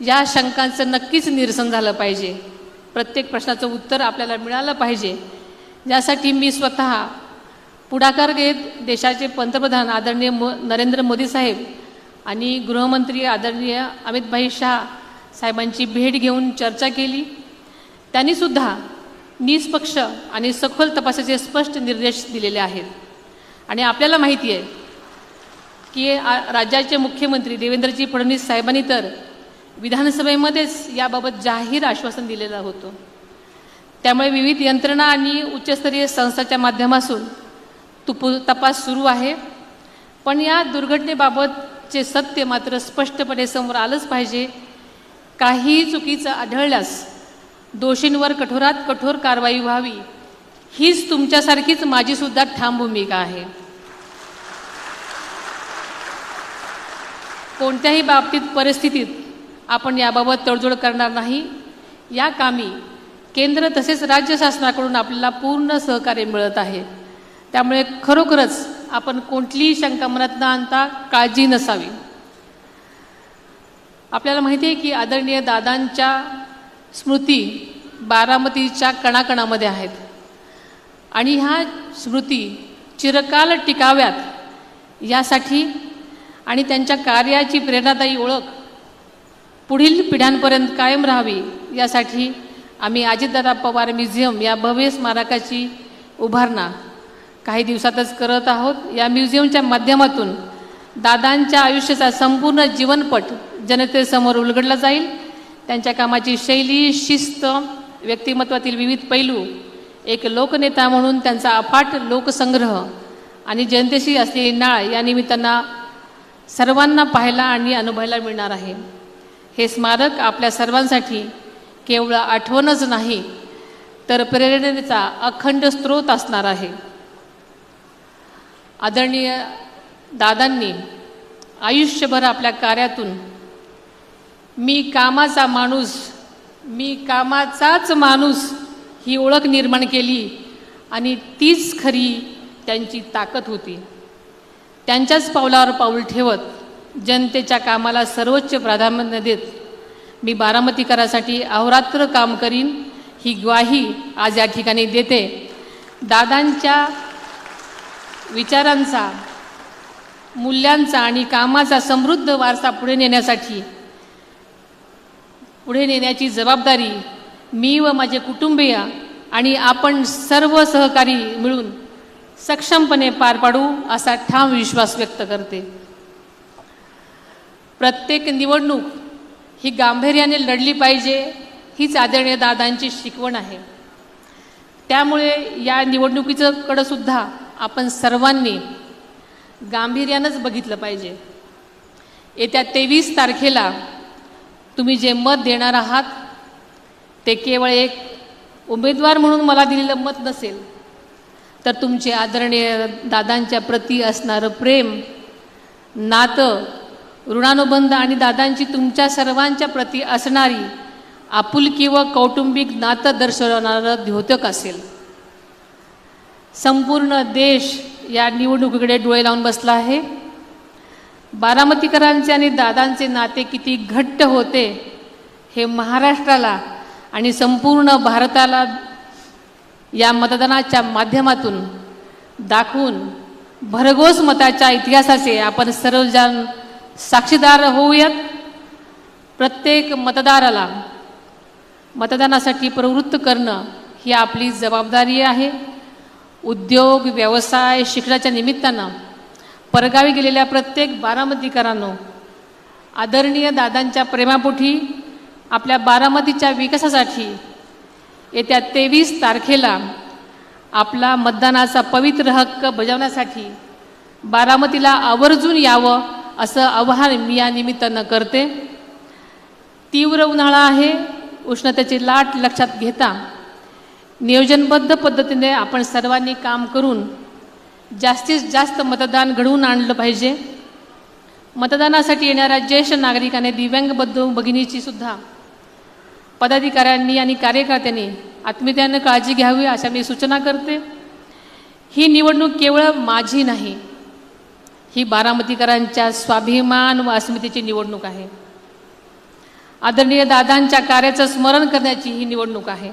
या शंकांचं नक्कीच निरसन झालं पाहिजे. प्रत्येक प्रश्नाचं उत्तर आपल्याला मिळालं पाहिजे. यासाठी मी स्वतः पुढाकार घेत देशाचे पंतप्रधान आदरणीय नरेंद्र मोदी साहेब आणि गृहमंत्री आदरणीय अमितभाई शाह साहेबांची भेट घेऊन चर्चा केली. त्यांनीसुद्धा निष्पक्ष आणि सखोल तपासाचे स्पष्ट निर्देश दिलेले आहेत. आणि आपल्याला माहिती आहे की राज्याचे मुख्यमंत्री देवेंद्रजी फडणवीस साहेबांनी तर विधानसभेमध्येच याबाबत जाहीर आश्वासन दिलेलं होतं. त्यामुळे विविध यंत्रणा आणि उच्चस्तरीय संस्थांच्या माध्यमातून तपास सुरू आहे. पण या दुर्घटनेबाबतचे सत्य मात्र स्पष्टपणे समोर आलंच पाहिजे. काही चुकीचं आढळल्यास दोषींवर कठोरात कठोर कारवाई व्हावी हीच तुमच्यासारखीच माझीसुद्धा ठाम भूमिका आहे. कोणत्याही बाबतीत परिस्थितीत आपण याबाबत तडजोड करणार नाही. या कामी केंद्र तसेच राज्य शासनाकडून आपल्याला पूर्ण सहकार्य मिळत आहे. त्यामुळे खरोखरच आपण कोणतीही शंका मनात न आणता काळजी नसावी. आपल्याला माहिती आहे की आदरणीय दादांच्या स्मृती बारामतीच्या कणाकणामध्ये आहेत आणि ह्या स्मृती चिरकाल टिकाव्यात यासाठी आणि त्यांच्या कार्याची प्रेरणादायी ओळख पुढील पिढ्यांपर्यंत कायम राहावी यासाठी आम्ही अजितदादा पवार म्युझियम या भव्य स्मारकाची उभारणा काही दिवसातच करत आहोत. या म्युझियमच्या माध्यमातून दादांच्या आयुष्याचा संपूर्ण जीवनपट जनतेसमोर उलगडला जाईल. त्यांच्या कामाची शैली, शिस्त, व्यक्तिमत्वातील विविध पैलू, एक लोकनेता म्हणून त्यांचा अफाट लोकसंग्रह आणि जनतेशी असलेली नाळ या निमित्तानं सर्वांना पाहायला आणि अनुभवायला मिळणार आहे. हे स्मारक आपल्या सर्वांसाठी केवळ आठवणच नाही तर प्रेरणेचा अखंड स्रोत असणार आहे. आदरणीय दादांनी आयुष्यभर आपल्या कार्यातून मी कामाचाच माणूस ही ओळख निर्माण केली आणि तीच खरी त्यांची ताकद होती. त्यांच्याच पावलावर पाऊल ठेवत जनतेच्या कामाला सर्वोच्च प्राधान्य देत मी बारामतीकरांसाठी अहोरात्र काम करीन ही ग्वाही आज या ठिकाणी देते. दादांच्या विचारांचा, मूल्यांचा आणि कामाचा समृद्ध वारसा पुढे नेण्याची जबाबदारी मी व माझे कुटुंबीय आणि आपण सर्व सहकारी मिळून सक्षमपणे पार पाडू असा ठाम विश्वास व्यक्त करते. प्रत्येक निवडणूक ही गांभीर्याने लढली पाहिजे हीच आदरणीय दादांची शिकवण आहे. त्यामुळे या निवडणुकीकडे सुद्धा आपण सर्वांनी गांभीर्यानंच बघितलं पाहिजे. येत्या 23 तारखेला तुम्ही जे मत देणार आहात ते केवळ एक उमेदवार म्हणून मला दिलेलं मत नसेल तर तुमचे आदरणीय दादांच्या प्रती असणारं प्रेम, नातं, ऋणानुबंध आणि दादांची तुमच्या सर्वांच्या प्रती असणारी आपुलकी व कौटुंबिक नातं दर्शवणारं द्योतक असेल. संपूर्ण देश या निवडणुकीकडे डोळे लावून बसला आहे. बारामतीकरांचे आणि दादांचे नाते किती घट्ट होते हे महाराष्ट्राला आणि संपूर्ण भारताला या मतदानाच्या माध्यमातून दाखवून भरघोस मताच्या इतिहासाचे आपण सर्वजण साक्षीदार होऊयात. प्रत्येक मतदाराला मतदानासाठी प्रवृत्त करणं ही आपली जबाबदारी आहे. उद्योग, व्यवसाय, शिक्षणाच्या निमित्तानं परगावी गेलेल्या प्रत्येक बारामतीकरांनो, आदरणीय दादांच्या प्रेमापोटी आपल्या बारामतीच्या विकासासाठी येत्या 23 तारखेला आपला मतदानाचा पवित्र हक्क बजावण्यासाठी बारामतीला आवर्जून यावं असं आवाहन मी या निमित्तानं करते. तीव्र उन्हाळा आहे. उष्णतेची लाट लक्षात घेता नियोजनबद्ध पद्धतीने आपण सर्वांनी काम करून जास्तीत जास्त मतदान घडवून आणलं पाहिजे. मतदानासाठी येणाऱ्या ज्येष्ठ नागरिकांनी, दिव्यांग बंधू भगिनीची सुद्धा पदाधिकाऱ्यांनी आणि कार्यकर्त्यांनी आत्मीयतेने काळजी घ्यावी अशा मी सूचना करते. ही निवडणूक केवळ माझी नाही, ही बारामतीकरांच्या स्वाभिमान व अस्मितेची निवडणूक आहे. आदरणीय दादांच्या कार्याचं स्मरण करण्याची ही निवडणूक आहे.